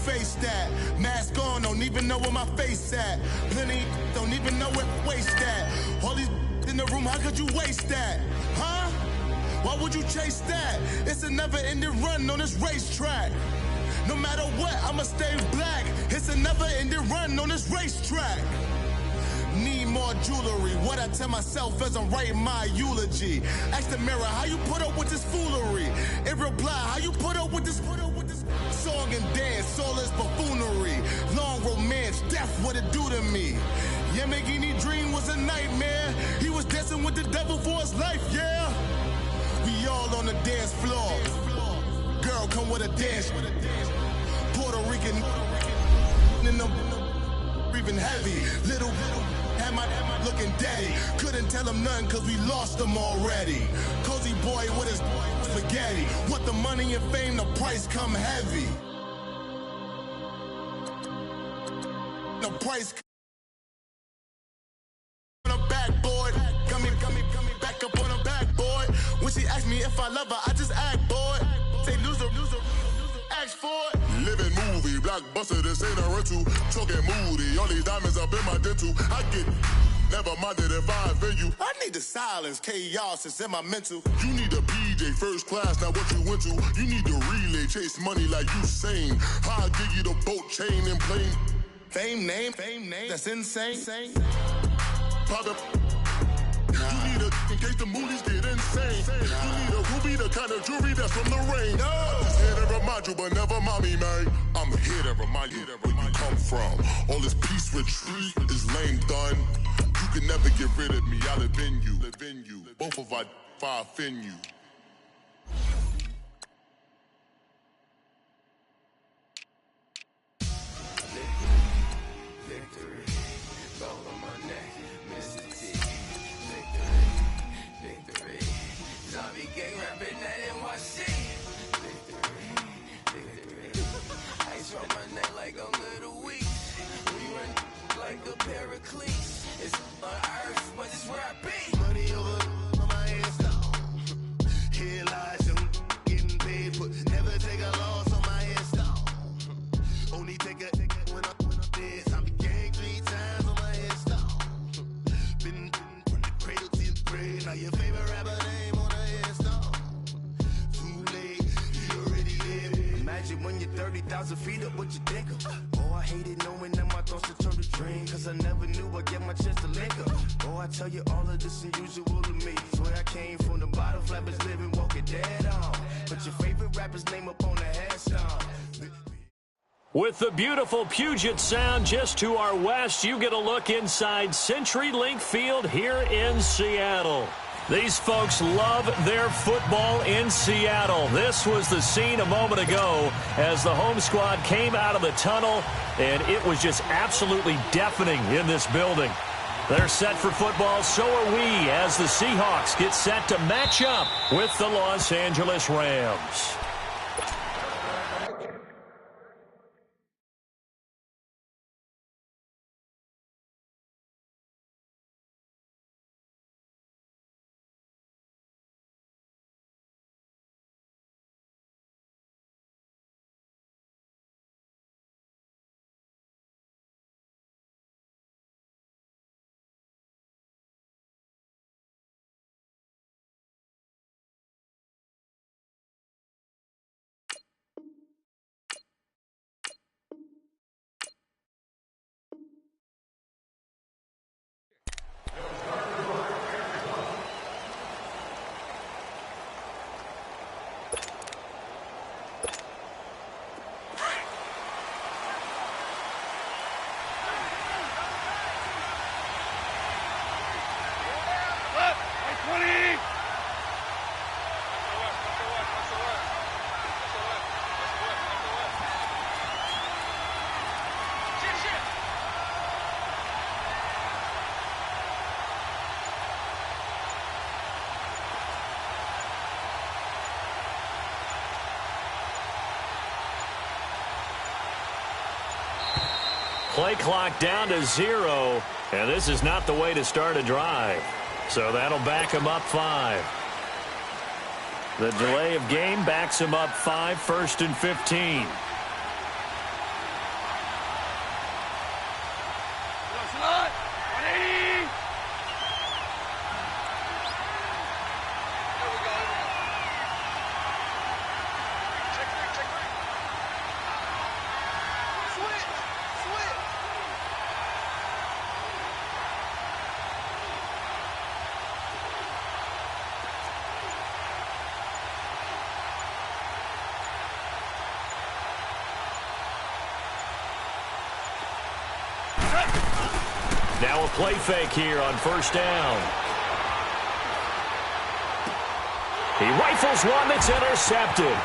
face that? Mask on, don't even know where my face at. Plenty don't even know where waste at. All these in the room, how could you waste that? Huh? Why would you chase that? It's a never-ending run on this racetrack. No matter what, I'ma stay black. It's a never-ending run on this racetrack. Need more jewelry. What I tell myself as I'm writing my eulogy. Ask the mirror, how you put up with this foolery? In reply, how you put up with this song and dance, all this buffoonery. Long romance, death, what it do to me? Yamagini dream was a nightmare. He was dancing with the devil for his life, yeah. We all on the dance floor. Girl, come with a dance. Puerto Rican in them breathing heavy. Little had my looking daddy. Couldn't tell him nothing cause we lost him already. Cozy boy with his spaghetti. Want the money and fame, the price come heavy. The price on the backboard. Coming back up on the backboard. When she asked me if I love her, I just act bored. Say loser, ask for it. Living movie, blockbuster, this ain't a rental. Talking moody, all these diamonds up in my dental. I get never minded if I offend you. I need the silence, chaos is in my mental. You need a PJ, first class, not what you went to. You need the relay, chase money like you sane. I'll give you the boat, chain, and plane. Fame name, that's insane. Pop up. You need a, in case the movies get insane. You need a ruby, the kind of jewelry that's from the rain. I'm just here to remind you, but never mommy, man. I'm here to remind you where you come from. All this peace retreat is lame done. You can never get rid of me, I live in you. Both of our offend you. Pericles, it's on earth, but it's where I be. Money over on my headstone. Here lies young, getting paid, but never take a loss on my headstone. Only take a when I'm dead. I be gang 3 times on my headstone. Been from the cradle to the grave. Now your favorite rapper name on a headstone. Too late, you already live. Imagine when you're 30,000 feet up, what you think of? Oh, I hated knowing that my thoughts would turn to dream. Cause I never knew I'd get my chance to link up. Oh, I tell you all of this unusual to me. Swear I came from the bottom, flappers living, walking dead on. Put your favorite rapper's name up on the headstone. With the beautiful Puget Sound just to our west, you get a look inside CenturyLink Field here in Seattle. These folks love their football in Seattle. This was the scene a moment ago as the home squad came out of the tunnel, and it was just absolutely deafening in this building. They're set for football, so are we, as the Seahawks get set to match up with the Los Angeles Rams. Play clock down to 0, and this is not the way to start a drive. So that'll back him up 5. The delay of game backs him up 5, 1st and 15. Now a play fake here on first down. He rifles one that's intercepted.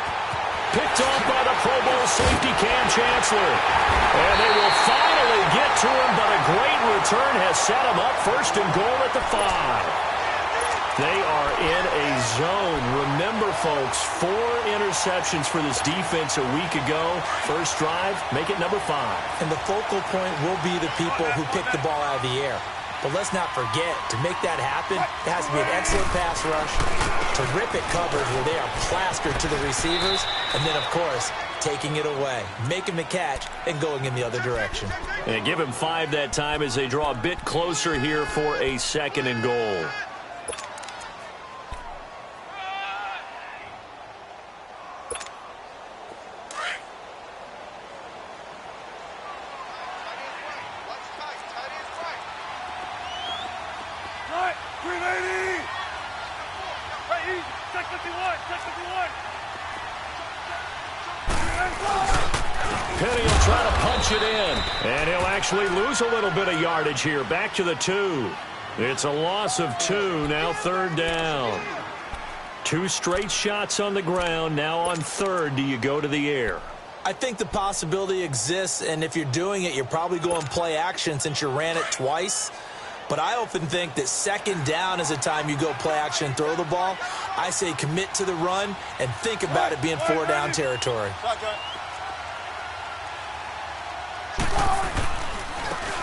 Picked off by the Pro Bowl safety Cam Chancellor. And they will finally get to him, but a great return has set him up first and goal at the 5. They are in a zone. Remember, folks, 4 interceptions for this defense a week ago. First drive, make it number 5. And the focal point will be the people who pick the ball out of the air. But let's not forget, to make that happen, it has to be an excellent pass rush, terrific coverage where they are plastered to the receivers, and then, of course, taking it away, making the catch, and going in the other direction. And give him 5 that time as they draw a bit closer here for a second and goal. Penny will try to punch it in, and he'll actually lose a little bit of yardage here. Back to the 2. It's a loss of 2, now third down. 2 straight shots on the ground. Now on third, do you go to the air? I think the possibility exists, and if you're doing it, you're probably going play action since you ran it twice. But I often think that second down is a time you go play action and throw the ball. I say commit to the run and think about it being 4 down territory.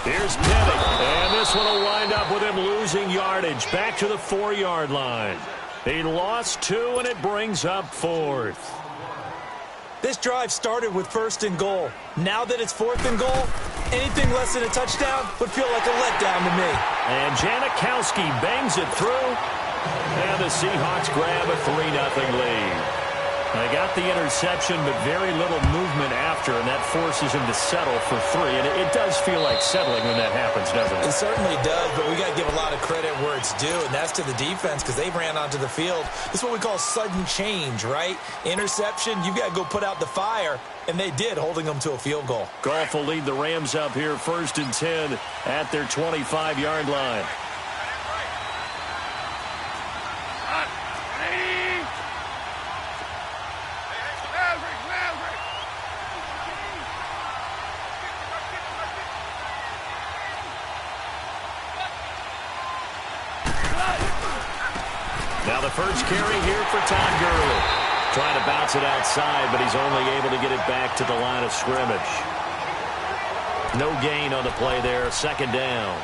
Here's Penny, and this one will wind up with him losing yardage. Back to the 4-yard line. He lost 2, and it brings up 4th. This drive started with first and goal. Now that it's 4th and goal, anything less than a touchdown would feel like a letdown to me. And Janikowski bangs it through, and the Seahawks grab a 3-0 lead. They got the interception, but very little movement after, and that forces him to settle for 3. And it does feel like settling when that happens, doesn't it? It certainly does, but we got to give a lot of credit where it's due, and that's to the defense because they ran onto the field. This is what we call sudden change, right? Interception, you've got to go put out the fire, and they did, holding them to a field goal. Goff will lead the Rams up here, 1st and 10 at their 25-yard line. Now the first carry here for Todd Gurley. Trying to bounce it outside, but he's only able to get it back to the line of scrimmage. No gain on the play there, second down.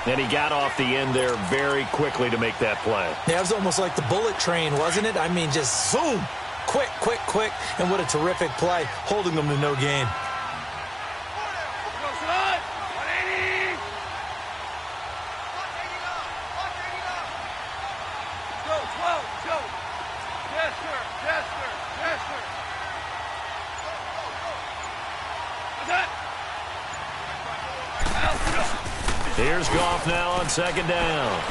And he got off the end there very quickly to make that play. Yeah, it was almost like the bullet train, wasn't it? I mean, just zoom, quick, quick, quick, and what a terrific play, holding them to no gain. Here's Goff now on second down.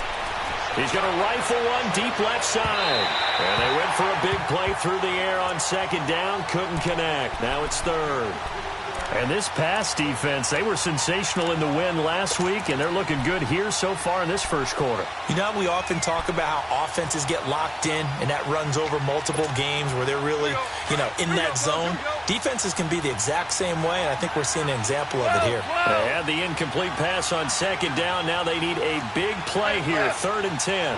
He's going to rifle one deep left side. And they went for a big play through the air on second down. Couldn't connect. Now it's third. And this pass defense, they were sensational in the win last week, and they're looking good here so far in this first quarter. You know, we often talk about how offenses get locked in, and that runs over multiple games where they're really, in that zone. Defenses can be the exact same way, and I think we're seeing an example of it here. They had the incomplete pass on second down. Now they need a big play here, 3rd and 10.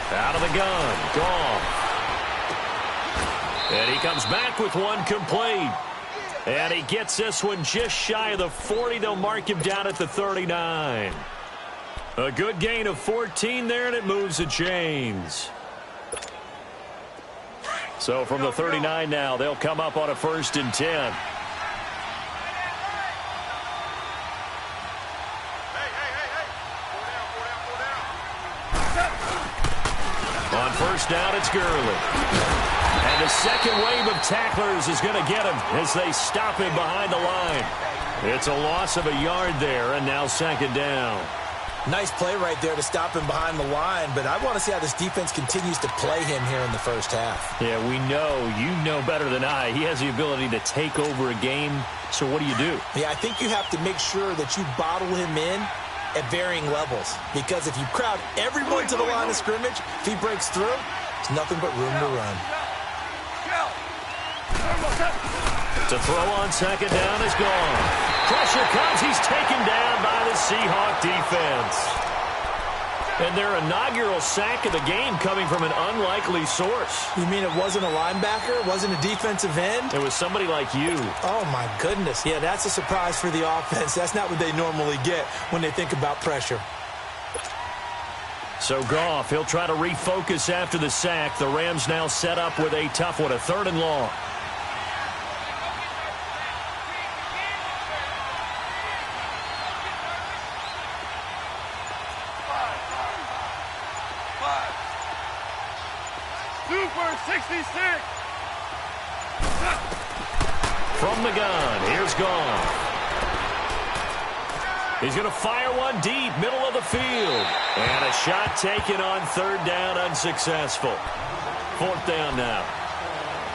Out of the gun, Goff. And he comes back with one complete. And he gets this one just shy of the 40. They'll mark him down at the 39. A good gain of 14 there, and it moves the chains. So from the 39 now, they'll come up on a 1st and 10. On first down, it's Gurley. And the second wave of tacklers is going to get him as they stop him behind the line. It's a loss of a yard there, and now second down. Nice play right there to stop him behind the line, but I want to see how this defense continues to play him here in the first half. Yeah, we know. You know better than I. He has the ability to take over a game, so what do you do? Yeah, I think you have to make sure that you bottle him in at varying levels, because if you crowd everyone to the line of scrimmage, if he breaks through, there's nothing but room to run. To throw on second down is gone. Pressure comes. He's taken down by the Seahawk defense. And their inaugural sack of the game coming from an unlikely source. You mean it wasn't a linebacker? It wasn't a defensive end? It was somebody like you. Oh, my goodness. Yeah, that's a surprise for the offense. That's not what they normally get when they think about pressure. So Goff, he'll try to refocus after the sack. The Rams now set up with a tough one, a 3rd and long. From the gun, here's Goff. He's going to fire one deep, middle of the field. And a shot taken on 3rd down, unsuccessful. 4th down now.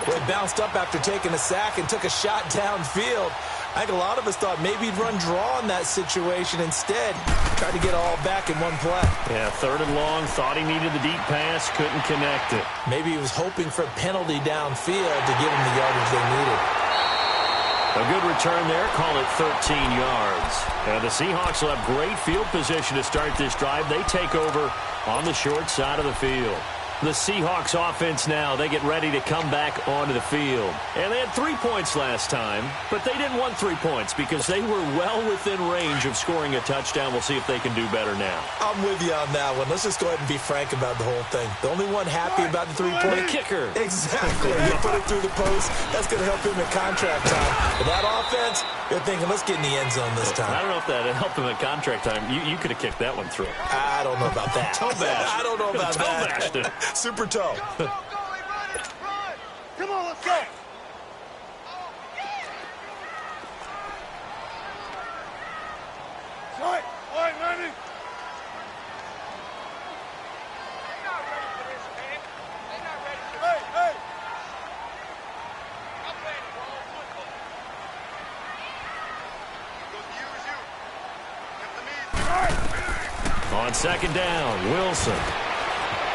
Well, he bounced up after taking a sack and took a shot downfield. I think a lot of us thought maybe he'd run draw in that situation instead. Tried to get all back in one play. Yeah, 3rd and long, thought he needed the deep pass, couldn't connect it. Maybe he was hoping for a penalty downfield to give him the yardage they needed. A good return there, call it 13 yards. And the Seahawks will have great field position to start this drive. They take over on the short side of the field. The Seahawks offense now, they get ready to come back onto the field. And they had 3 points last time, but they didn't want 3 points because they were well within range of scoring a touchdown. We'll see if they can do better now. I'm with you on that one. Let's just go ahead and be frank about the whole thing. The only one happy about the 3-point The kicker. Exactly. You put it through the post. That's going to help him at contract time. But that offense, they're thinking, let's get in the end zone this time. I don't know if that helped him at contract time. You could have kicked that one through. I don't know about that. Toe bash. I don't know about Toe that. bashed it. Super toe. Come on, let's go. Right, all right, Manny. They're not ready for this, man. They're not ready for this. Hey. I'm playing ball football. Use you. On second down, Wilson.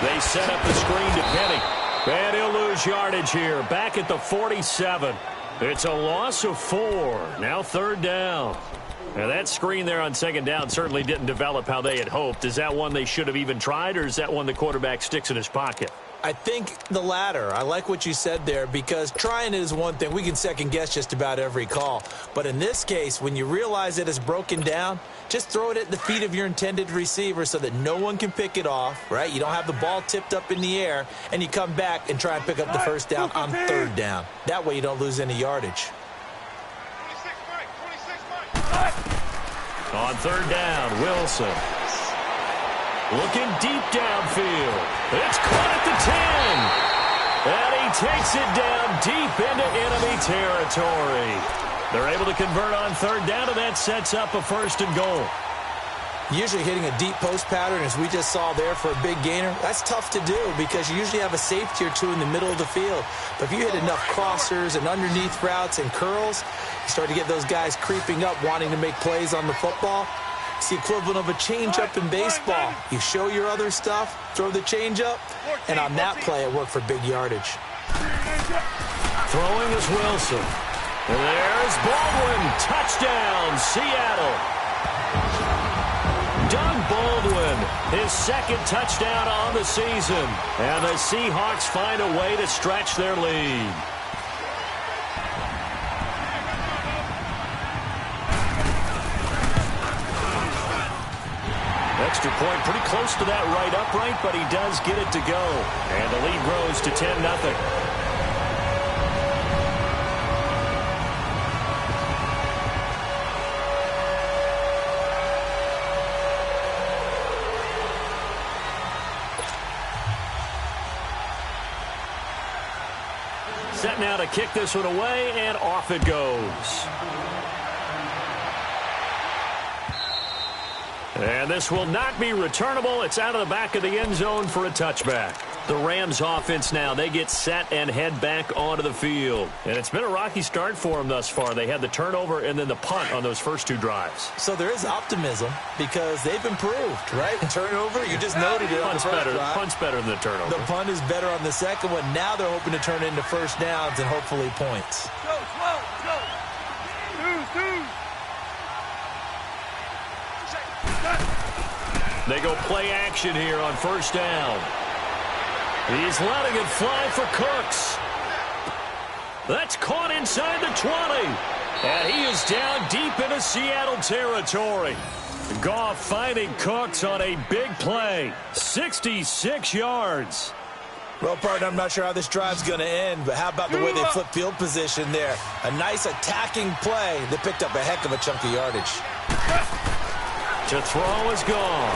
They set up the screen to Penny. And he'll lose yardage here. Back at the 47. It's a loss of 4. Now 3rd down. Now that screen there on second down certainly didn't develop how they had hoped. Is that one they should have even tried, or is that one the quarterback sticks in his pocket? I think the latter. I like what you said there, because trying it is one thing. We can second guess just about every call. But in this case, when you realize it is broken down, just throw it at the feet of your intended receiver so that no one can pick it off, right? You don't have the ball tipped up in the air, and you come back and try and pick up the 1st down on 3rd down. That way you don't lose any yardage. 26 Mike. On 3rd down, Wilson. Looking deep downfield. It's caught at the 10. And he takes it down deep into enemy territory. They're able to convert on 3rd down, and that sets up a 1st and goal. Usually hitting a deep post pattern, as we just saw there, for a big gainer, that's tough to do because you usually have a safety or two in the middle of the field. But if you hit enough crossers and underneath routes and curls, you start to get those guys creeping up, wanting to make plays on the football. It's the equivalent of a changeup in baseball. You show your other stuff, throw the changeup, and on that play, it worked for big yardage. Throwing is Wilson. And there's Baldwin. Touchdown, Seattle. Doug Baldwin, his 2nd touchdown on the season. And the Seahawks find a way to stretch their lead. Extra point pretty close to that right upright, but he does get it to go. And the lead grows to 10-0. Set now to kick this one away, and off it goes. And this will not be returnable. It's out of the back of the end zone for a touchback. The Rams offense now, they get set and head back onto the field. And it's been a rocky start for them thus far. They had the turnover and then the punt on those first 2 drives. So there is optimism because they've improved, right? Turnover, you just noted it on the first drive. Punt's better than the turnover. The punt is better on the second one. Now they're hoping to turn it into first downs and hopefully points. They go play action here on first down. He's letting it fly for Cooks. That's caught inside the 20. And he is down deep into Seattle territory. Goff finding Cooks on a big play. 66 yards. Well, partner, I'm not sure how this drive's going to end, but how about the way they flip field position there? A nice attacking play that picked up a heck of a chunk of yardage. To throw is gone.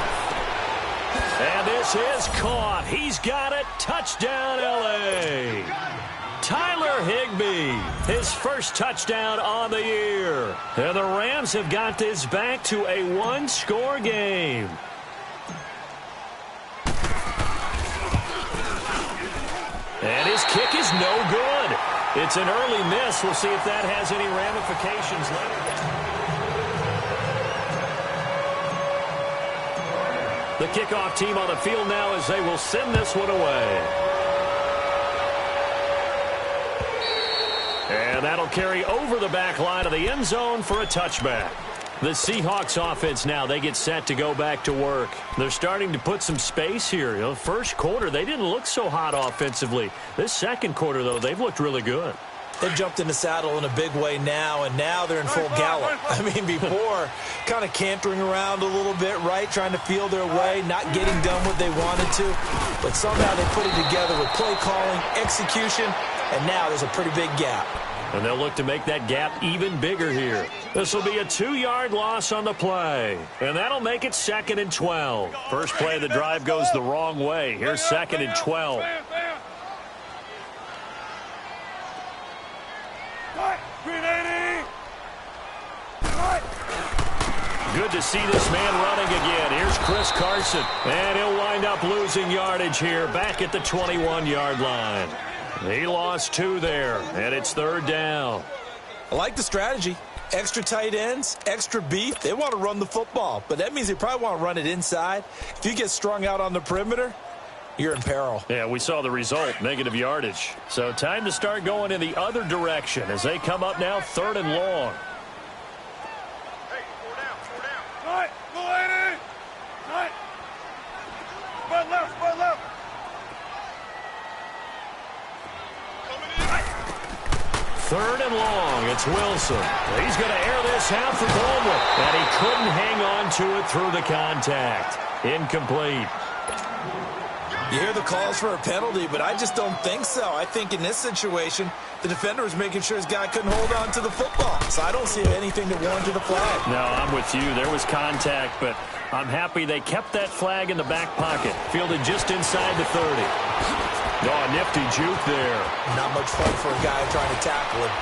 And this is caught. He's got it. Touchdown, L.A. Tyler Higbee, his first touchdown on the year. And the Rams have got this back to a 1-score game. And his kick is no good. It's an early miss. We'll see if that has any ramifications later. The kickoff team on the field now as they will send this one away. And that'll carry over the back line of the end zone for a touchback. The Seahawks offense now, they get set to go back to work. They're starting to put some space here. You know, first quarter, they didn't look so hot offensively. This second quarter, though, they've looked really good. They've jumped in the saddle in a big way now, and now they're in full gallop. I mean, before, kind of cantering around a little bit, right, trying to feel their way, not getting done what they wanted to. But somehow they put it together with play calling, execution, and now there's a pretty big gap. And they'll look to make that gap even bigger here. This will be a 2-yard loss on the play. And that'll make it 2nd and 12. First play of the drive goes the wrong way. Here's 2nd and 12. Good to see this man running again. Here's Chris Carson. And he'll wind up losing yardage here back at the 21-yard line. He lost 2 there, and it's 3rd down. I like the strategy. Extra tight ends, extra beef. They want to run the football, but that means they probably want to run it inside. If you get strung out on the perimeter, you're in peril. Yeah, we saw the result, negative yardage. So time to start going in the other direction as they come up now 3rd and long. Hey, 4 down. Right, go lady. Right. Spot left. Coming in. 3rd and long. It's Wilson. He's going to air this out for Baldwin. And he couldn't hang on to it through the contact. Incomplete. You hear the calls for a penalty, but I just don't think so. I think in this situation, the defender was making sure his guy couldn't hold on to the football. So I don't see anything that warranted a flag. No, I'm with you. There was contact, but I'm happy they kept that flag in the back pocket. Fielded just inside the 30. Oh, nifty juke there. Not much fun for a guy trying to tackle him.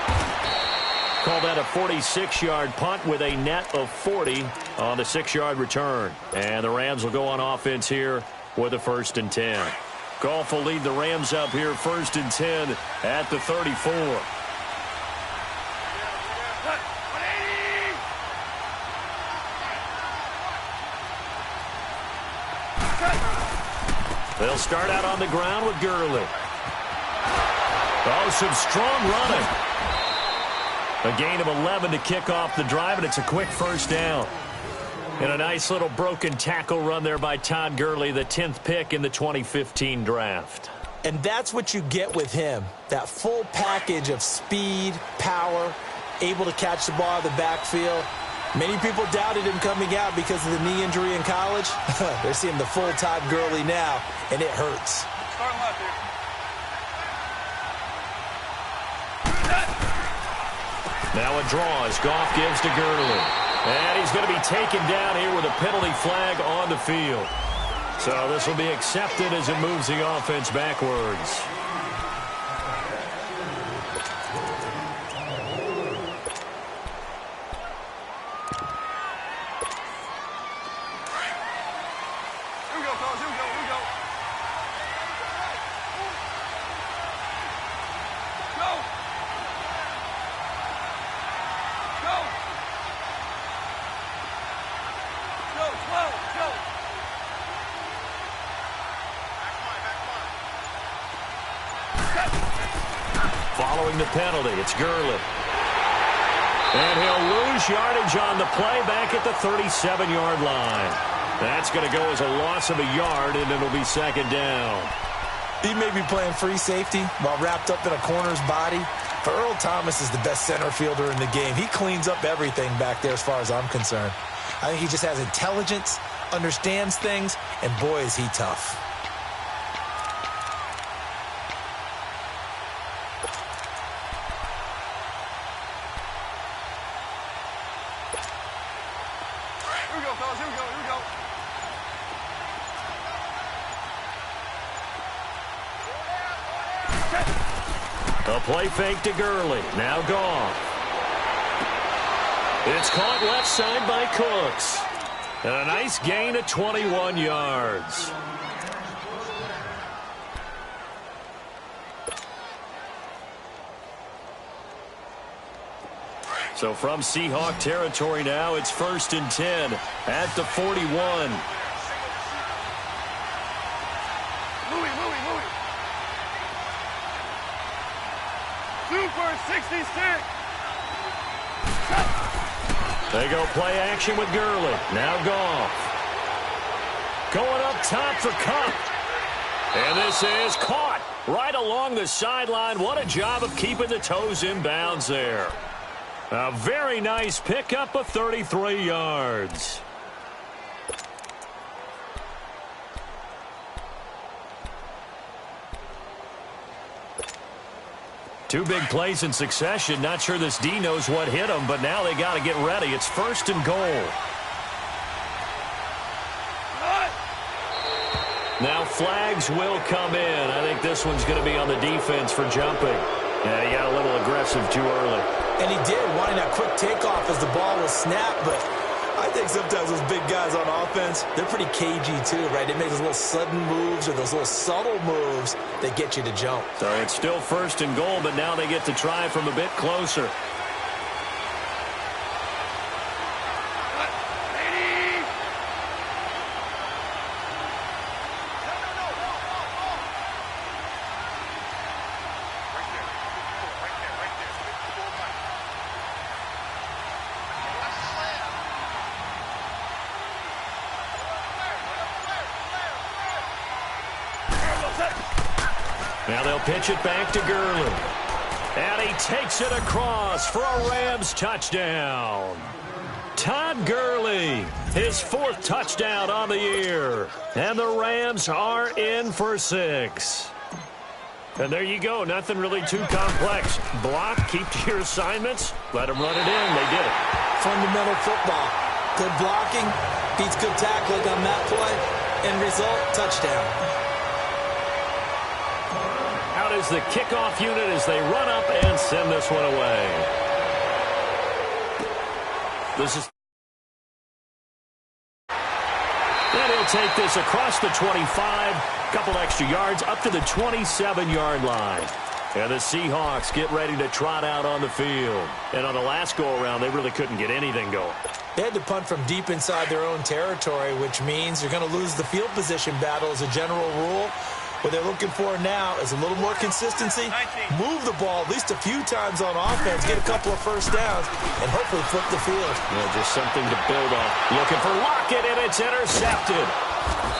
Call that a 46-yard punt with a net of 40 on the 6-yard return. And the Rams will go on offense here with a 1st and 10. Goff will lead the Rams up here 1st and 10 at the 34. They'll start out on the ground with Gurley. Oh, some strong running. A gain of 11 to kick off the drive, and it's a quick 1st down. And a nice little broken tackle run there by Todd Gurley, the 10th pick in the 2015 draft. And that's what you get with him, that full package of speed, power, able to catch the ball out of the backfield. Many people doubted him coming out because of the knee injury in college. They're seeing the full Todd Gurley now, and it hurts. Starting left here. Now a draw as Goff gives to Gurley. And he's going to be taken down here with a penalty flag on the field. So this will be accepted as it moves the offense backwards. following the penalty. It's Gurley. And he'll lose yardage on the play back at the 37-yard line. That's going to go as a loss of a yard, and it'll be second down. He may be playing free safety while wrapped up in a corner's body, but Earl Thomas is the best center fielder in the game. He cleans up everything back there as far as I'm concerned. I think he just has intelligence, understands things, and boy, is he tough. Here we go, fellas. Here we go. Here we go. A play fake to Gurley. Now Goff. It's caught left side by Cooks. And a nice gain of 21 yards. So from Seahawk territory now, it's 1st and 10 at the 41. Super 66. They go play action with Gurley. Now Goff. Going up top for Kupp. And this is caught right along the sideline. What a job of keeping the toes in bounds there. A very nice pickup of 33 yards. Two big plays in succession. Not sure this D knows what hit him, but now they got to get ready. It's 1st and goal. Now flags will come in. I think this one's going to be on the defense for jumping. Yeah, he got a little aggressive too early. And he did, wanting that quick takeoff as the ball was snapped, but I think sometimes those big guys on offense, they're pretty cagey too, right? They make those little sudden moves or those little subtle moves that get you to jump. So it's still 1st and goal, but now they get to try from a bit closer. Now they'll pitch it back to Gurley. And he takes it across for a Rams touchdown. Todd Gurley, his 4th touchdown on the year. And the Rams are in for 6. And there you go. Nothing really too complex. Block, keep to your assignments, let them run it in. They did it. Fundamental football. Good blocking, beats good tackling on that play. End result, touchdown. Out is the kickoff unit as they run up and send this one away. This is... Then he'll take this across the 25, couple extra yards up to the 27-yard line. And the Seahawks get ready to trot out on the field. And on the last go-around, they really couldn't get anything going. They had to punt from deep inside their own territory, which means you're going to lose the field position battle as a general rule. What they're looking for now is a little more consistency, move the ball at least a few times on offense, get a couple of first downs, and hopefully flip the field. Yeah, just something to build on. Looking for Lockett, and it's intercepted.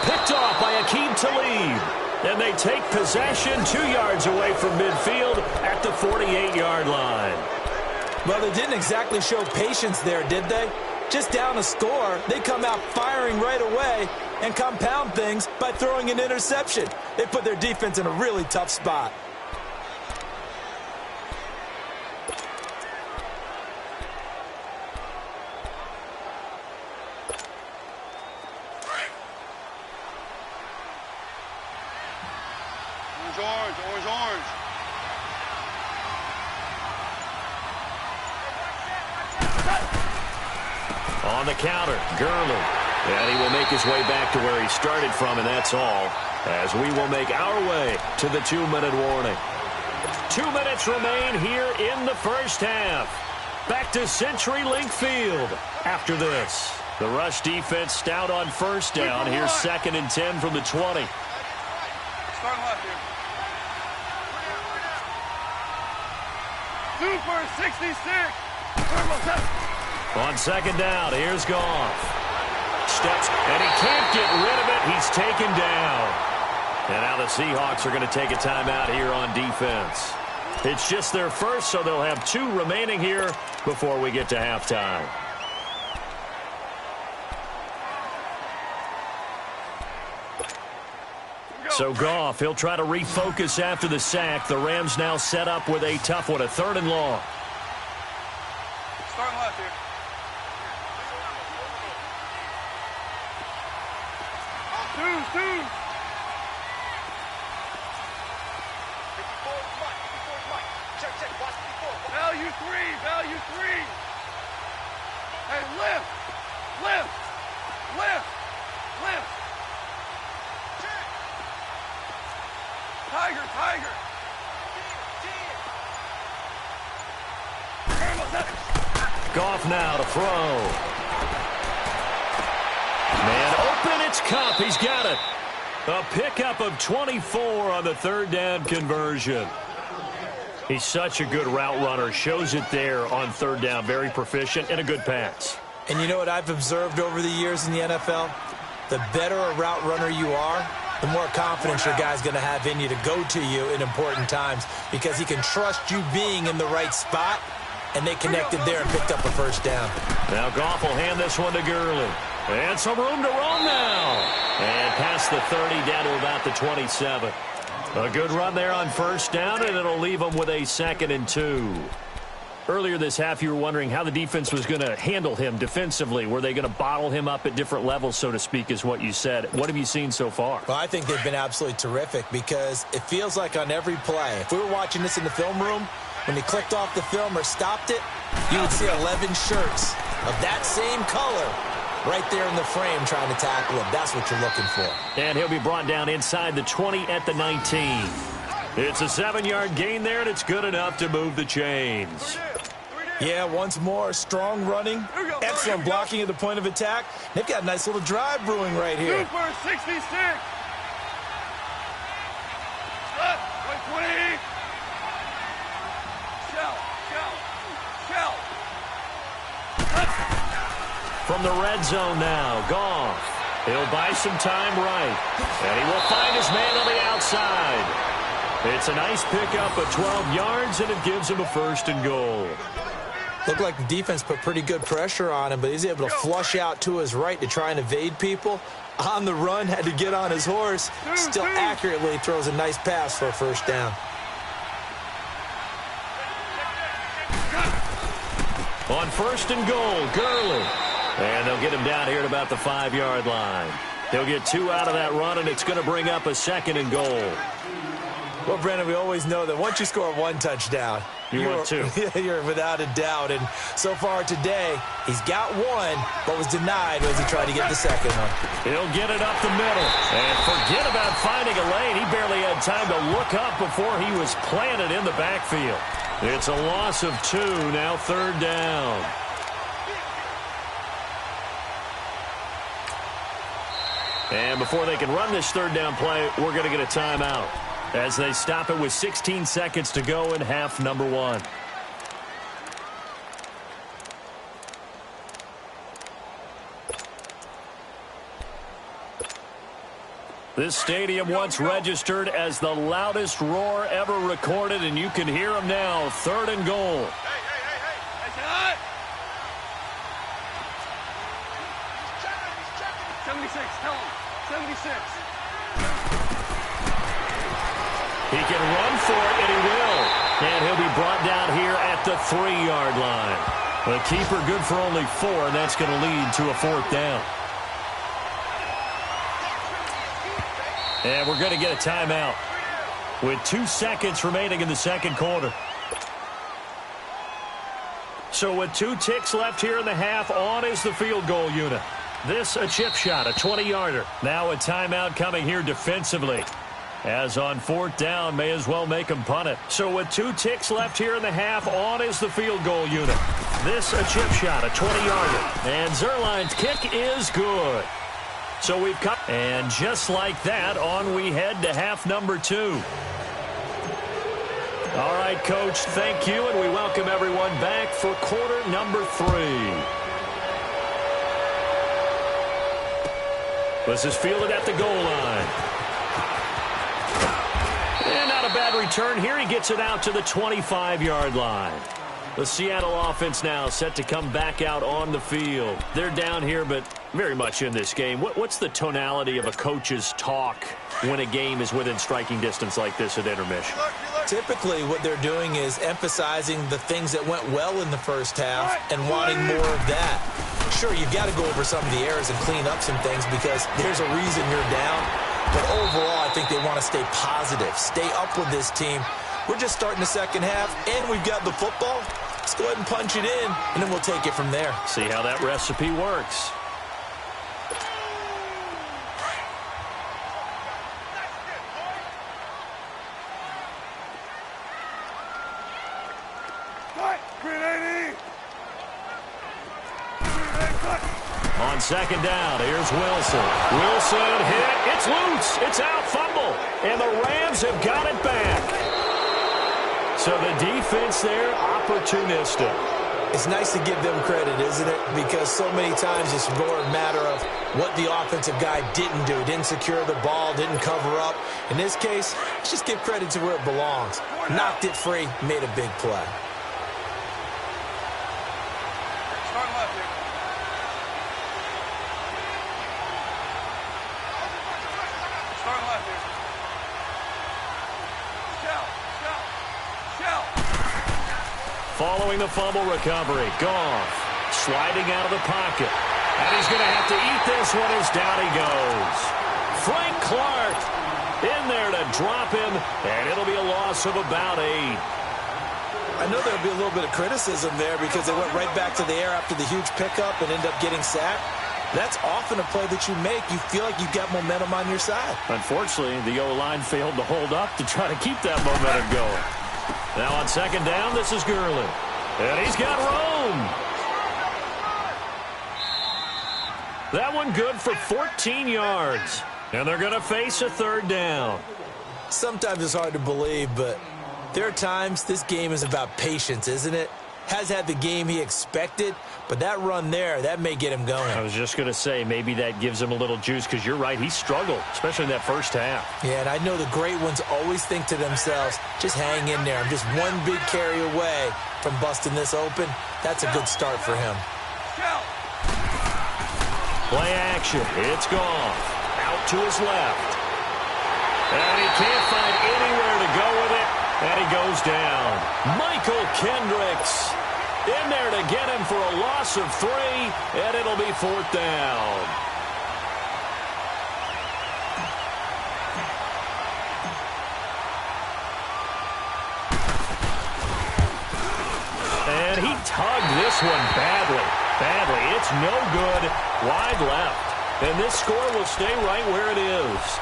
Picked off by Aqib Talib. And they take possession 2 yards away from midfield at the 48-yard line. Well, they didn't exactly show patience there, did they? Just down a score, they come out firing right away and compound things by throwing an interception. They put their defense in a really tough spot. Orange. On the counter, Gurley. And he will make his way back to where he started from, and that's all, as we will make our way to the 2-minute warning. 2 minutes remain here in the first half. Back to CenturyLink Field after this. The rush defense stout on first down. Here's 2nd and 10 from the 20. Starting left here. Super 66. On second down, here's Goff. Steps, and he can't get rid of it. He's taken down. And now the Seahawks are going to take a timeout here on defense. It's just their first, so they'll have 2 remaining here before we get to halftime. So Goff, he'll try to refocus after the sack. The Rams now set up with a tough one, a 3rd and long. Starting left here. Two. Value three. Hey, lift. Tiger. Goff now to throw. Man open, it's Kupp. He's got it. A pickup of 24 on the 3rd down conversion. He's such a good route runner. Shows it there on 3rd down. Very proficient and a good pass. And you know what I've observed over the years in the NFL? The better a route runner you are, the more confidence your guy's going to have in you to go to you in important times because he can trust you being in the right spot, and they connected there and picked up a 1st down. Now Goff will hand this one to Gurley. And some room to run now. And past the 30 down to about the 27. A good run there on 1st down, and it'll leave them with a 2nd and 2. Earlier this half, you were wondering how the defense was going to handle him defensively. Were they going to bottle him up at different levels, so to speak, is what you said. What have you seen so far? Well, I think they've been absolutely terrific because it feels like on every play, if we were watching this in the film room, when he clicked off the film or stopped it, you would see 11 shirts of that same color right there in the frame trying to tackle him. That's what you're looking for. And he'll be brought down inside the 20 at the 19. It's a 7-yard gain there, and it's good enough to move the chains. Yeah, once more, strong running, excellent blocking at the point of attack. They've got a nice little drive brewing right here. Super 66. Shell. From the red zone now, Goff. He'll buy some time right, and he will find his man on the outside. It's a nice pickup of 12 yards, and it gives him a 1st and goal. Looked like the defense put pretty good pressure on him, but he's able to flush out to his right to try and evade people. On the run, had to get on his horse. Still accurately throws a nice pass for a 1st down. On 1st and goal, Gurley. And they'll get him down here at about the 5-yard line. He'll get 2 out of that run, and it's going to bring up a 2nd and goal. Well, Brandon, we always know that once you score 1 touchdown, you're 2. You're without a doubt. And so far today, he's got 1, but was denied as he tried to get the 2nd one. He'll get it up the middle. And forget about finding a lane. He barely had time to look up before he was planted in the backfield. It's a loss of 2, now 3rd down. And before they can run this 3rd down play, we're going to get a timeout as they stop it with 16 seconds to go in half number 1. This stadium once registered as the loudest roar ever recorded, and you can hear them now. 3rd and goal. Hey. That's hot. 76, tell him. 76. He can run for it, and he will. And he'll be brought down here at the 3-yard line. The keeper good for only 4, and that's going to lead to a 4th down. And we're going to get a timeout with 2 seconds remaining in the 2nd quarter. So with 2 ticks left here in the half, on is the field goal unit. This a chip shot, a 20-yarder. Now a timeout coming here defensively. As on 4th down, may as well make them punt it. So with 2 ticks left here in the half, on is the field goal unit. This a chip shot, a 20-yarder. And Zuerlein's kick is good. So we've cut. And just like that, on we head to half number 2. All right, Coach, thank you, and we welcome everyone back for quarter number 3. This is fielded at the goal line. And not a bad return here. He gets it out to the 25-yard line. The Seattle offense now set to come back out on the field. They're down here, but very much in this game. What's the tonality of a coach's talk when a game is within striking distance like this at intermission? Typically, what they're doing is emphasizing the things that went well in the first half and wanting more of that. Sure, you've got to go over some of the errors and clean up some things because there's a reason you're down. But overall, I think they want to stay positive, stay up with this team. We're just starting the second half, and we've got the football. Let's go ahead and punch it in, and then we'll take it from there. See how that recipe works. On second down, here's Wilson. Wilson hit. It's loose. It's out. Fumble. And the Rams have got it back. So the defense there, opportunistic. It's nice to give them credit, isn't it? Because so many times it's more a matter of what the offensive guy didn't do. Didn't secure the ball, didn't cover up. In this case, let's just give credit to where it belongs. Knocked it free, made a big play. Start left here. Start left here. Shout. Following the fumble recovery, Goff sliding out of the pocket. And he's going to have to eat this one as down he goes. Frank Clark in there to drop him, and it'll be a loss of about 8. I know there'll be a little bit of criticism there because they went right back to the air after the huge pickup and ended up getting sacked. That's often a play that you make. You feel like you've got momentum on your side. Unfortunately, the O-line failed to hold up to try to keep that momentum going. Now on second down, this is Gurley. And he's got Rome. That one good for 14 yards. And they're going to face a third down. Sometimes it's hard to believe, but there are times this game is about patience, isn't it? Has had the game he expected, but that run there, that may get him going. I was just going to say, maybe that gives him a little juice because you're right, he struggled, especially in that first half. Yeah, and I know the great ones always think to themselves, just hang in there. I'm just one big carry away from busting this open. That's a good start for him. Play action. It's gone. Out to his left. And he can't find anywhere to go with it. And he goes down. Michael Kendricks in there to get him for a loss of 3, and it'll be 4th down. And he tugged this one badly. It's no good. Wide left. And this score will stay right where it is.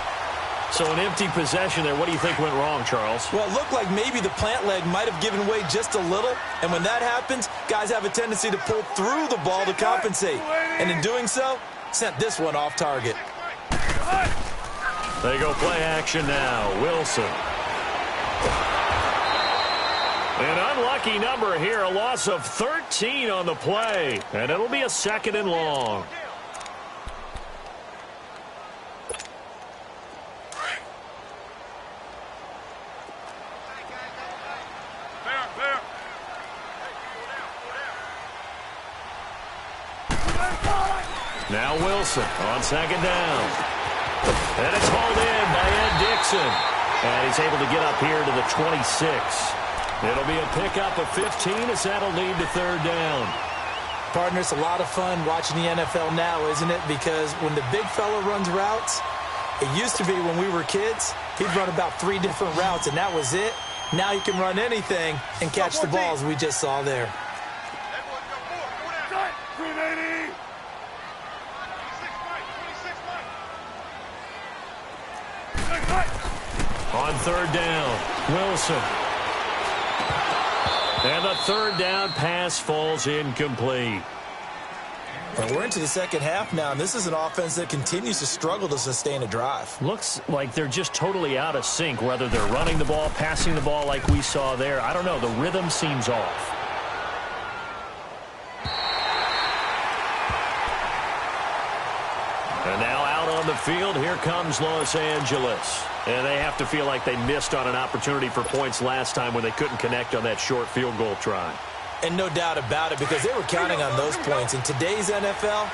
So an empty possession there. What do you think went wrong, Charles? Well, it looked like maybe the plant leg might have given way just a little. And when that happens, guys have a tendency to pull through the ball to compensate. And in doing so, sent this one off target. They go play action now. Wilson. An unlucky number here. A loss of 13 on the play. And it'll be a 2nd and long. Now Wilson on second down. And it's hauled in by Ed Dixon. And he's able to get up here to the 26. It'll be a pickup of 15 as that'll lead to third down. Partner, it's a lot of fun watching the NFL now, isn't it? Because when the big fella runs routes, it used to be when we were kids, he'd run about 3 different routes, and that was it. Now he can run anything and catch the balls we just saw there. On third down, Wilson. And the third down pass falls incomplete. And we're into the second half now, and this is an offense that continues to struggle to sustain a drive. Looks like they're just totally out of sync, whether they're running the ball, passing the ball like we saw there. I don't know. The rhythm seems off. And now out on the field, here comes Los Angeles. And they have to feel like they missed on an opportunity for points last time when they couldn't connect on that short field goal try. And no doubt about it, because they were counting on those points. In today's NFL,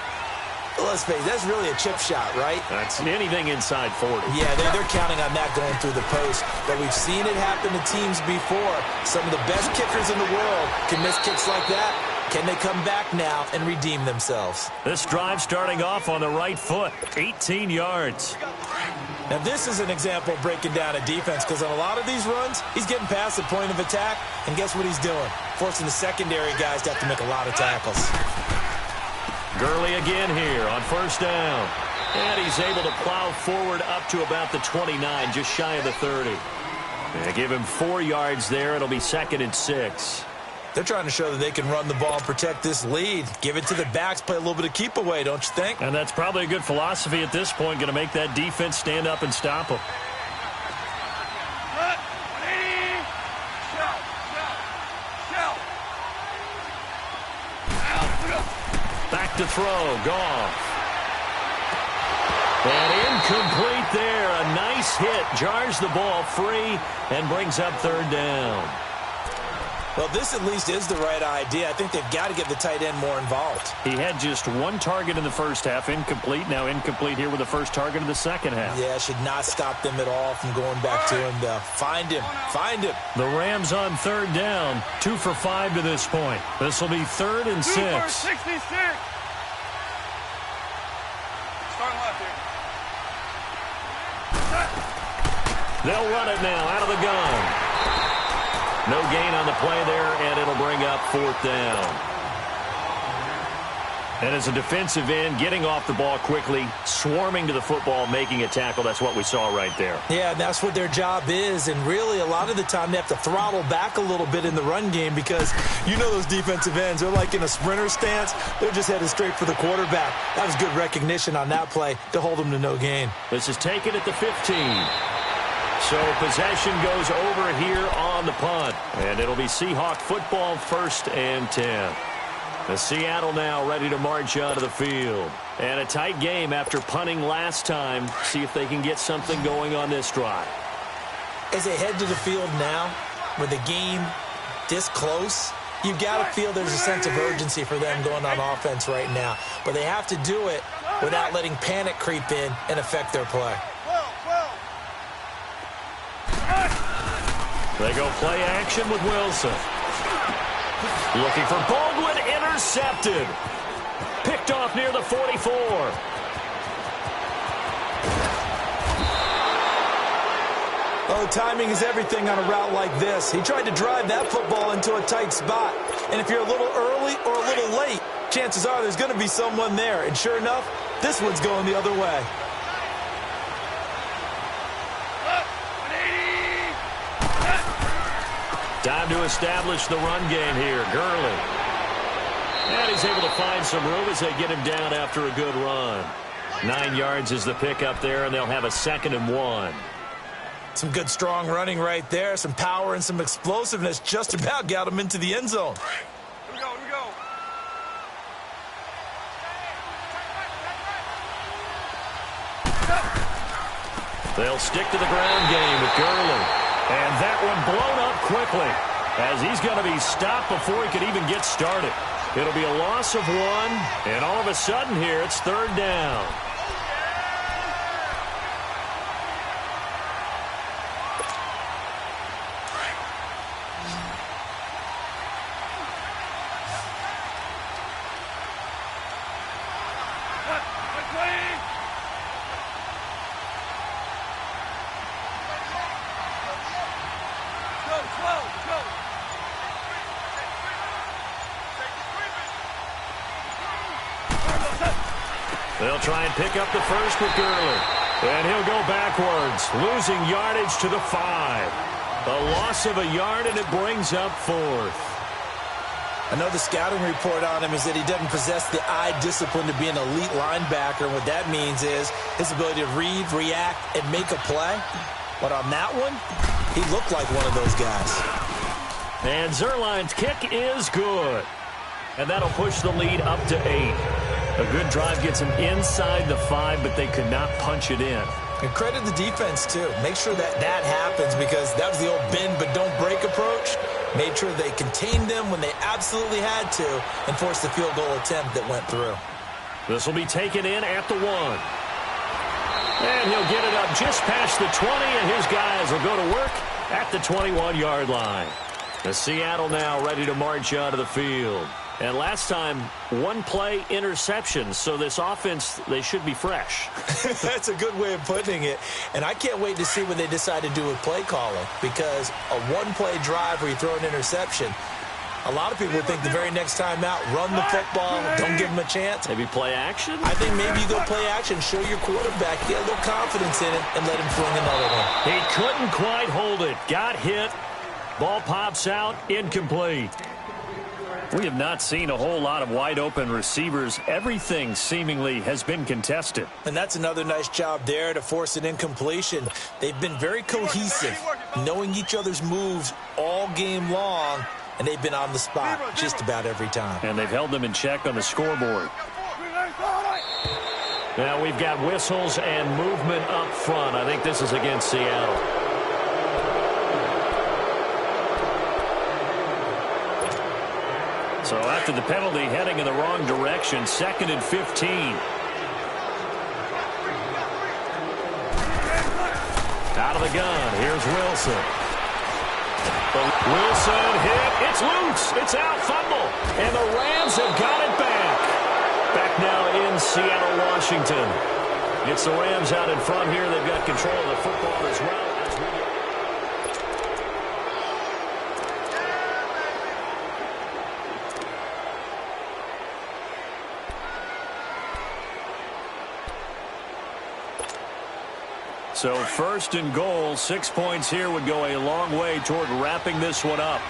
let's face it, that's really a chip shot, right? That's anything inside 40. Yeah, they're counting on that going through the post. But we've seen it happen to teams before. Some of the best kickers in the world can miss kicks like that. Can they come back now and redeem themselves? This drive starting off on the right foot, 18 yards. Now, this is an example of breaking down a defense, because on a lot of these runs, he's getting past the point of attack, and guess what he's doing? Forcing the secondary guys to have to make a lot of tackles. Gurley again here on first down. And he's able to plow forward up to about the 29, just shy of the 30. And give him 4 yards there. It'll be 2nd and 6. They're trying to show that they can run the ball and protect this lead. Give it to the backs, play a little bit of keep away, don't you think? And that's probably a good philosophy at this point, going to make that defense stand up and stop them. Back to throw, Goff. And incomplete there. A nice hit, jars the ball free and brings up 3rd down. Well, this at least is the right idea. I think they've got to get the tight end more involved. He had just 1 target in the first half, incomplete. Now incomplete here with the first target of the second half. Yeah, should not stop them at all from going back to him, though. Find him. Find him. The Rams on 3rd down, 2 for 5 to this point. This will be 3rd and 6. 2 for 66. Starting left here. They'll run it now out of the gun. No gain on the play there, and it'll bring up 4th down. And as a defensive end, getting off the ball quickly, swarming to the football, making a tackle, that's what we saw right there. Yeah, that's what their job is, and really a lot of the time they have to throttle back a little bit in the run game, because you know those defensive ends, they're like in a sprinter stance. They're just headed straight for the quarterback. That was good recognition on that play to hold them to no gain. This is taken at the 15. So possession goes over here on the punt. And it'll be Seahawk football, 1st and 10. The Seattle now ready to march onto the field. And a tight game after punting last time. See if they can get something going on this drive. As they head to the field now, with the game this close, you've got to feel there's a sense of urgency for them going on offense right now. But they have to do it without letting panic creep in and affect their play. They go play action with Wilson. Looking for Baldwin, intercepted. Picked off near the 44. Oh, timing is everything on a route like this. He tried to drive that football into a tight spot. And if you're a little early or a little late, chances are there's going to be someone there. And sure enough, this one's going the other way. Time to establish the run game here. Gurley. And he's able to find some room as they get him down after a good run. 9 yards is the pickup there, and they'll have a 2nd and 1. Some good, strong running right there. Some power and some explosiveness just about got him into the end zone. Here we go, here we go. They'll stick to the ground game with Gurley. And that one blown up quickly as he's going to be stopped before he could even get started. It'll be a loss of 1, and all of a sudden here it's 3rd down. They'll try and pick up the first with Gurley. And he'll go backwards, losing yardage to the 5. A loss of a yard, and it brings up 4th. I know the scouting report on him is that he doesn't possess the eye discipline to be an elite linebacker. And what that means is his ability to read, react, and make a play. But on that one, he looked like one of those guys. And Zuerlein's kick is good. And that'll push the lead up to 8. A good drive gets them inside the 5, but they could not punch it in. And credit the defense, too. Make sure that that happens because that was the old bend but don't break approach. Made sure they contained them when they absolutely had to and forced the field goal attempt that went through. This will be taken in at the 1. And he'll get it up just past the 20, and his guys will go to work at the 21-yard line. The Seattle now ready to march out of the field. And last time, one-play interception, so this offense, they should be fresh. That's a good way of putting it. And I can't wait to see what they decide to do with play calling because a one-play drive where you throw an interception, a lot of people think the very next time out, run the football, don't give them a chance. Maybe play action? I think maybe you go play action, show your quarterback, get a little confidence in it, and let him fling another one. He couldn't quite hold it. Got hit. Ball pops out. Incomplete. We have not seen a whole lot of wide-open receivers. Everything seemingly has been contested. And that's another nice job there to force an incompletion. They've been very cohesive, knowing each other's moves all game long, and they've been on the spot just about every time. And they've held them in check on the scoreboard. Now we've got whistles and movement up front. I think this is against Seattle. So after the penalty, heading in the wrong direction, 2nd and 15. Out of the gun, here's Wilson. Wilson hit, it's loose, it's out, fumble. And the Rams have got it back. Back now in Seattle, Washington. It's the Rams out in front here. They've got control of the football as well. So 1st and goal, 6 points here would go a long way toward wrapping this one up.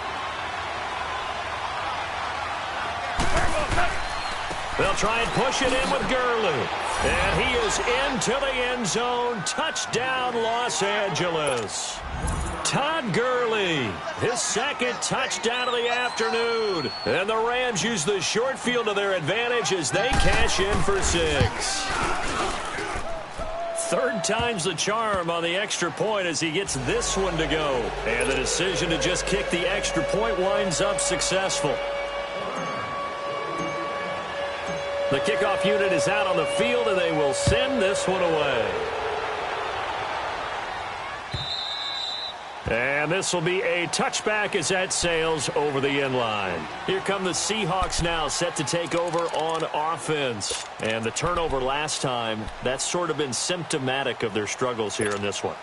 They'll try and push it in with Gurley. And he is into the end zone. Touchdown, Los Angeles. Todd Gurley, his 2nd touchdown of the afternoon. And the Rams use the short field to their advantage as they cash in for 6. 3rd time's the charm on the extra point as he gets this one to go. And the decision to just kick the extra point winds up successful. The kickoff unit is out on the field, and they will send this one away. And this will be a touchback as that sails over the end line. Here come the Seahawks now, set to take over on offense. And the turnover last time, that's sort of been symptomatic of their struggles here in this one.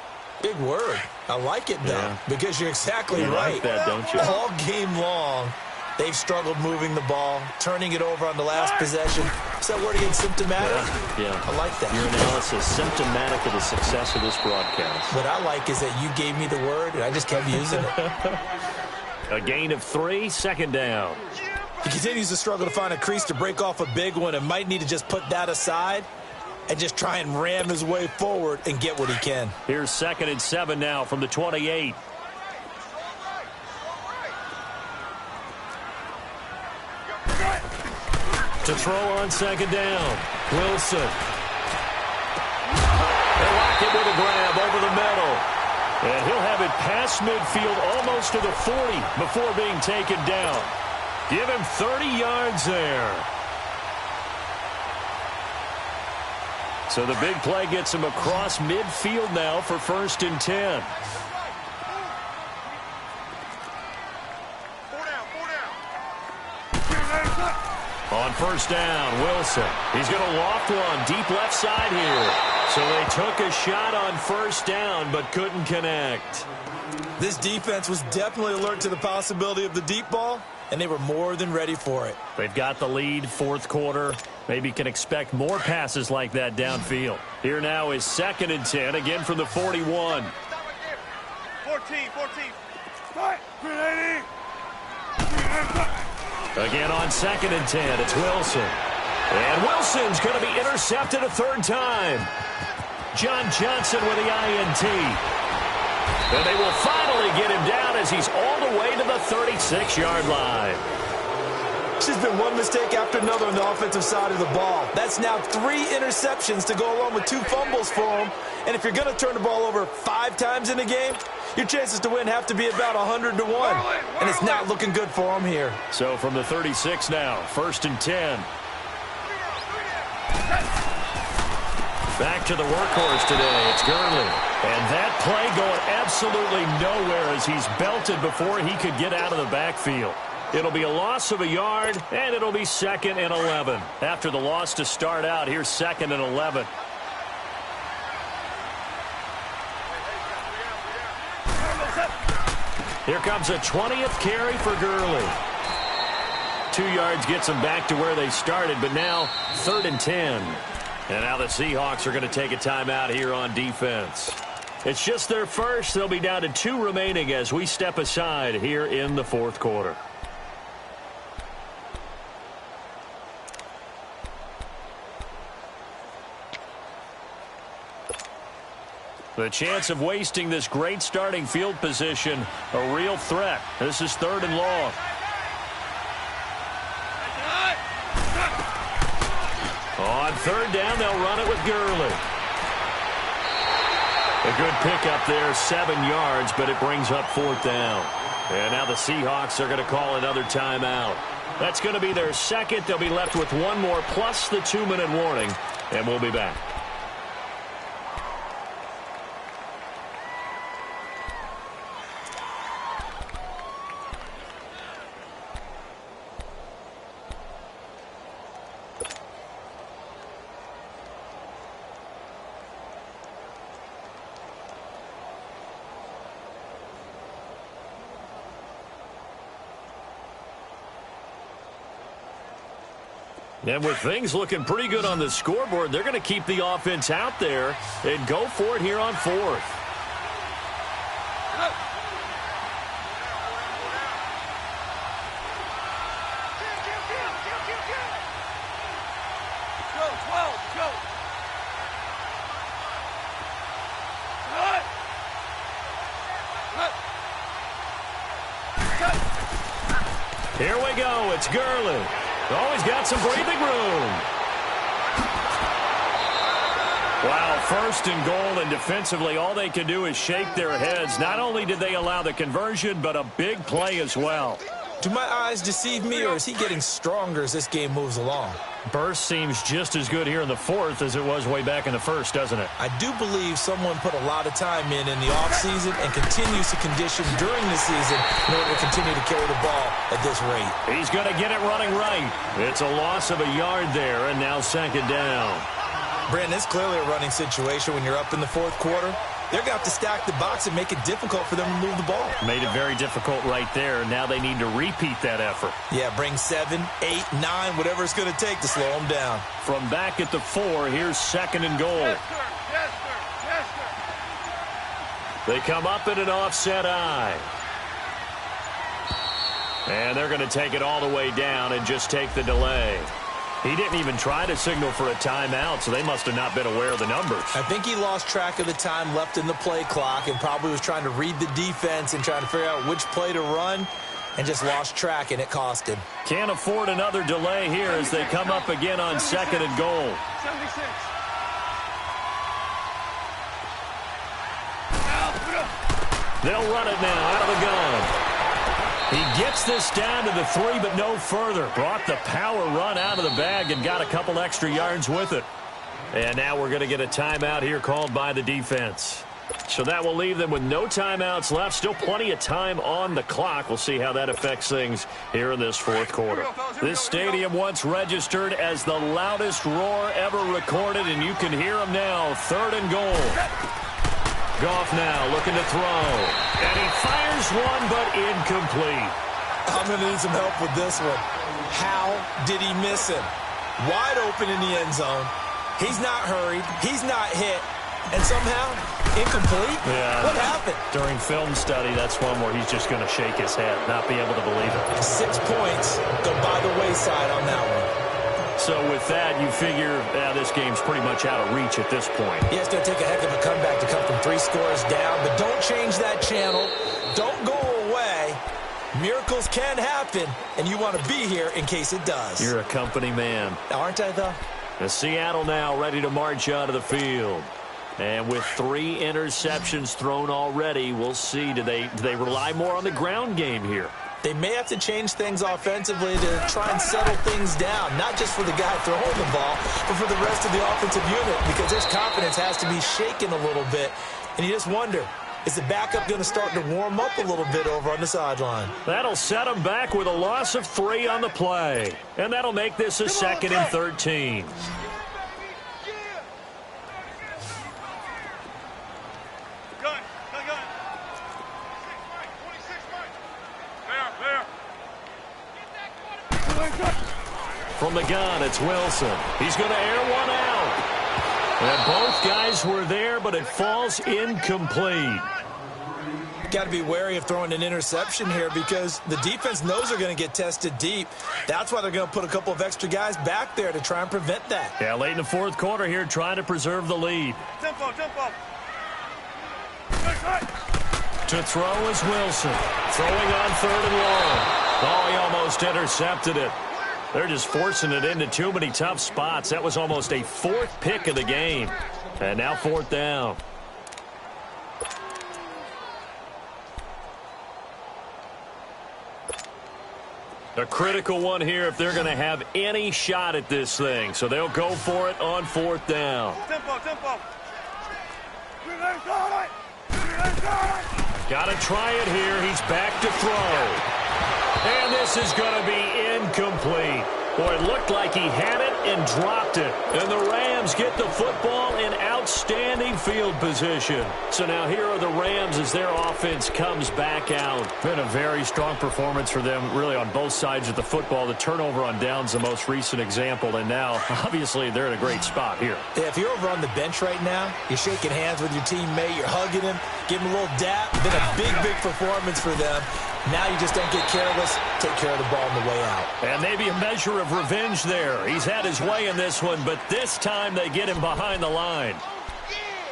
Big word. I like it, though, because you're exactly right. Like that, don't you? All game long, they've struggled moving the ball, turning it over on the last possession. Is that word again, symptomatic? Yeah. I like that. Your analysis, symptomatic of the success of this broadcast. What I like is that you gave me the word, and I just kept using it. A gain of 3, 2nd down. He continues to struggle to find a crease to break off a big one and might need to just put that aside and just try and ram his way forward and get what he can. Here's 2nd and 7 now from the 28. To throw on 2nd down. Wilson. They lock it with a grab over the middle. And he'll have it past midfield almost to the 40 before being taken down. Give him 30 yards there. So the big play gets him across midfield now for 1st and 10. On 1st down, Wilson. He's going to loft one deep left side here. So they took a shot on 1st down but couldn't connect. This defense was definitely alert to the possibility of the deep ball, and they were more than ready for it. They've got the lead, 4th quarter. Maybe can expect more passes like that downfield. Here now is 2nd and 10, again from the 41. 14. Again on 2nd and 10, it's Wilson. And Wilson's going to be intercepted a third time. John Johnson with the INT. And they will finally get him down as he's all the way to the 36-yard line. It's just been one mistake after another on the offensive side of the ball. That's now 3 interceptions to go along with 2 fumbles for him. And if you're going to turn the ball over 5 times in a game, your chances to win have to be about 100 to 1. And it's not looking good for him here. So from the 36 now, 1st and 10. Back to the workhorse today. It's Gurley. And that play going absolutely nowhere as he's belted before he could get out of the backfield. It'll be a loss of a yard, and it'll be 2nd and 11. After the loss to start out, here's 2nd and 11. Here comes a 20th carry for Gurley. 2 yards gets them back to where they started, but now 3rd and 10. And now the Seahawks are going to take a timeout here on defense. It's just their first. They'll be down to 2 remaining as we step aside here in the 4th quarter. The chance of wasting this great starting field position, a real threat. This is 3rd and long. On 3rd down, they'll run it with Gurley. A good pickup there, 7 yards, but it brings up 4th down. And now the Seahawks are going to call another timeout. That's going to be their 2nd. They'll be left with 1 more plus the 2-minute warning, and we'll be back. And with things looking pretty good on the scoreboard, they're going to keep the offense out there and go for it here on 4th. Here we go. It's Gurley. Oh, he's got some breathing room. Wow, 1st and goal, and defensively all they can do is shake their heads. Not only did they allow the conversion, but a big play as well. Do my eyes deceive me, or is he getting stronger as this game moves along? Burst seems just as good here in the 4th as it was way back in the 1st, doesn't it? I do believe someone put a lot of time in the offseason and continues to condition during the season in order to continue to carry the ball at this rate. He's going to get it running right. It's a loss of a yard there, and now 2nd down. Brandon, it's clearly a running situation when you're up in the 4th quarter. They're going to have to stack the box and make it difficult for them to move the ball. Made it very difficult right there. Now they need to repeat that effort. Yeah, bring 7, 8, 9, whatever it's going to take to slow them down. From back at the 4, here's 2nd and goal. Yes, sir. Yes, sir. Yes, sir. They come up in an offset eye. And they're going to take it all the way down and just take the delay. He didn't even try to signal for a timeout, so they must have not been aware of the numbers. I think he lost track of the time left in the play clock and probably was trying to read the defense and trying to figure out which play to run and just lost track, and it cost him. Can't afford another delay here as they come up again on 2nd and goal. 76. They'll run it now out of the gun. He gets this down to the 3, but no further. Brought the power run out of the bag and got a couple extra yards with it. And now we're going to get a timeout here called by the defense. So that will leave them with no timeouts left. Still plenty of time on the clock. We'll see how that affects things here in this 4th quarter. This stadium once registered as the loudest roar ever recorded, and you can hear them now. 3rd and goal. Goff now looking to throw. And he fires one, but incomplete. I'm going to need some help with this one. How did he miss him? Wide open in the end zone. He's not hurried. He's not hit. And somehow, Incomplete? Yeah. What happened? During film study, that's one where he's just going to shake his head, not be able to believe it. 6 points go by the wayside on that one. So with that, you figure this game's pretty much out of reach at this point. Yeah, it's going to take a heck of a comeback to come from 3 scores down, but don't change that channel. Don't go away. Miracles can happen, and you want to be here in case it does. You're a company man. Aren't I, though? The Seattle now ready to march onto the field. And with 3 interceptions thrown already, we'll see. Do they rely more on the ground game here? They may have to change things offensively to try and settle things down, not just for the guy throwing the ball, but for the rest of the offensive unit, because his confidence has to be shaken a little bit. And you just wonder, is the backup going to start to warm up a little bit over on the sideline? That'll set him back with a loss of 3 on the play. And that'll make this a 2nd and 13. From the gun, it's Wilson. He's going to air one out. And both guys were there, but it falls incomplete. Got to be wary of throwing an interception here because the defense knows they're going to get tested deep. That's why they're going to put a couple of extra guys back there to try and prevent that. Yeah, late in the 4th quarter here, trying to preserve the lead. Tempo. To throw is Wilson. Throwing on 3rd and long. Oh, he almost intercepted it. They're just forcing it into too many tough spots. That was almost a 4th pick of the game. And now 4th down. A critical one here if they're going to have any shot at this thing. So they'll go for it on 4th down. Tempo. Got to try it here. He's back to throw. And this is going to be incomplete. Boy, it looked like he had it and dropped it. And the Rams get the football in outstanding field position. So now here are the Rams as their offense comes back out. Been a very strong performance for them, really, on both sides of the football. The turnover on downs, the most recent example. And now, obviously, they're in a great spot here. Yeah, if you're over on the bench right now, you're shaking hands with your teammate, you're hugging him, giving him a little dap. Been a big performance for them. Now you just don't get careless. Take care of the ball on the way out. And maybe a measure of revenge there. He's had his way in this one, but this time they get him behind the line.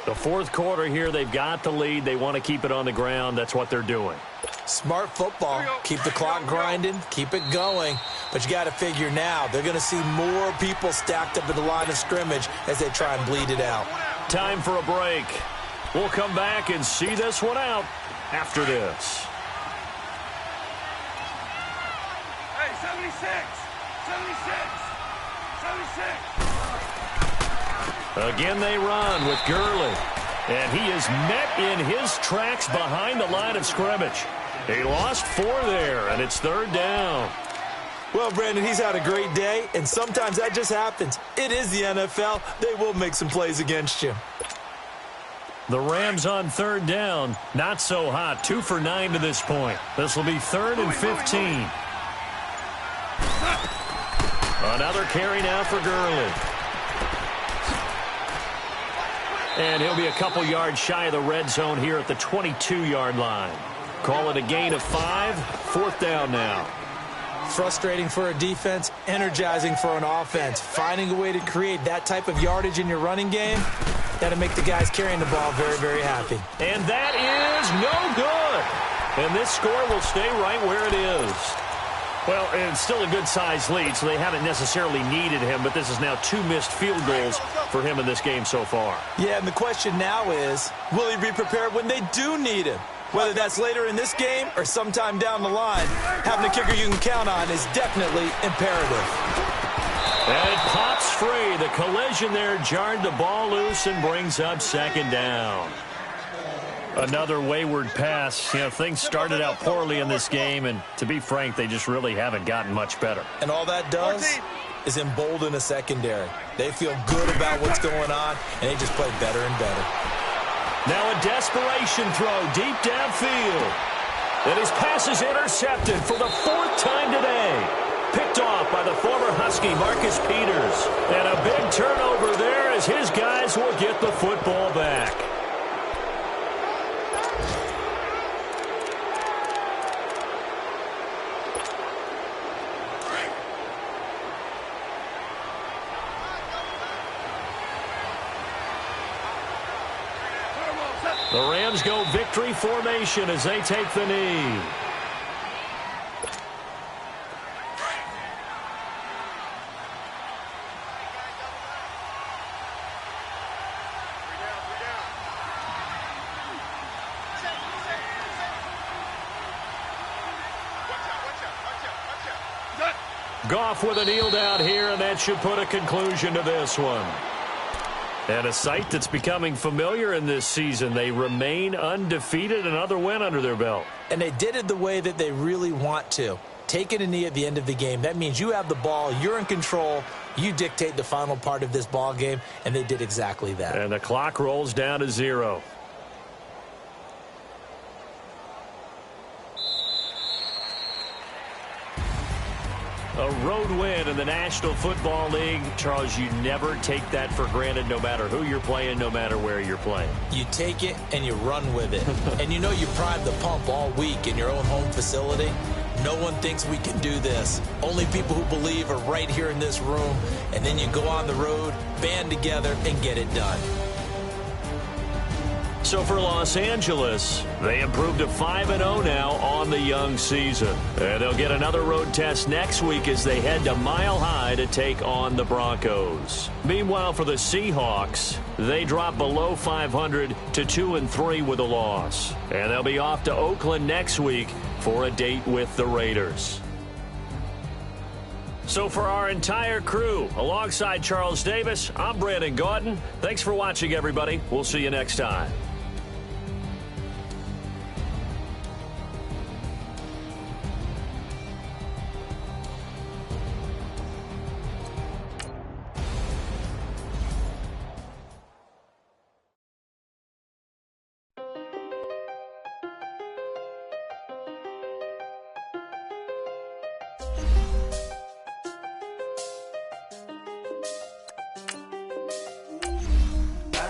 The 4th quarter here, they've got the lead. They want to keep it on the ground. That's what they're doing. Smart football. Keep the clock grinding. Keep it going. But you got to figure now, they're going to see more people stacked up at the line of scrimmage as they try and bleed it out. Time for a break. We'll come back and see this one out after this. 76. Again they run with Gurley. And he is met in his tracks behind the line of scrimmage. He lost 4 there, and it's 3rd down. Well, Brandon, he's had a great day, and sometimes that just happens. It is the NFL. They will make some plays against you. The Rams on 3rd down. Not so hot. 2 for 9 to this point. This will be 3rd and 15. Another carry now for Gurley. And he'll be a couple yards shy of the red zone here at the 22-yard line. Call it a gain of 5. 4th down now. Frustrating for a defense, energizing for an offense. Finding a way to create that type of yardage in your running game, that'll make the guys carrying the ball very, very happy. And that is no good. And this score will stay right where it is. Well, it's still a good-sized lead, so they haven't necessarily needed him, but this is now 2 missed field goals for him in this game so far. Yeah, and the question now is, will he be prepared when they do need him? Whether that's later in this game or sometime down the line, having a kicker you can count on is definitely imperative. And it pops free. The collision there jarred the ball loose and brings up 2nd down. Another wayward pass. You know, things started out poorly in this game, and to be frank, they just really haven't gotten much better. And all that does is embolden a secondary. They feel good about what's going on, and they just play better and better. Now a desperation throw deep downfield. And his pass is intercepted for the 4th time today. Picked off by the former Husky, Marcus Peters. And a big turnover there as his guys will get the football back. The Rams go victory formation as they take the knee. Goff with a kneel down here, and that should put a conclusion to this one. And a sight that's becoming familiar in this season. They remain undefeated, another win under their belt. And they did it the way that they really want to. Taking a knee at the end of the game, that means you have the ball, you're in control, you dictate the final part of this ball game, and they did exactly that. And the clock rolls down to 0. A road win in the National Football League. Charles, you never take that for granted no matter who you're playing, no matter where you're playing. You take it and you run with it. And you know you prime the pump all week in your own home facility. No one thinks we can do this. Only people who believe are right here in this room. And then you go on the road, band together, and get it done. So for Los Angeles, they improved to 5-0 now on the young season. And they'll get another road test next week as they head to Mile High to take on the Broncos. Meanwhile, for the Seahawks, they drop below 500 to 2-3 with a loss. And they'll be off to Oakland next week for a date with the Raiders. So for our entire crew, alongside Charles Davis, I'm Brandon Gaudin. Thanks for watching, everybody. We'll see you next time.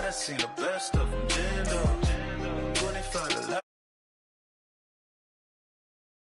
I seen the best of them, 25 to life.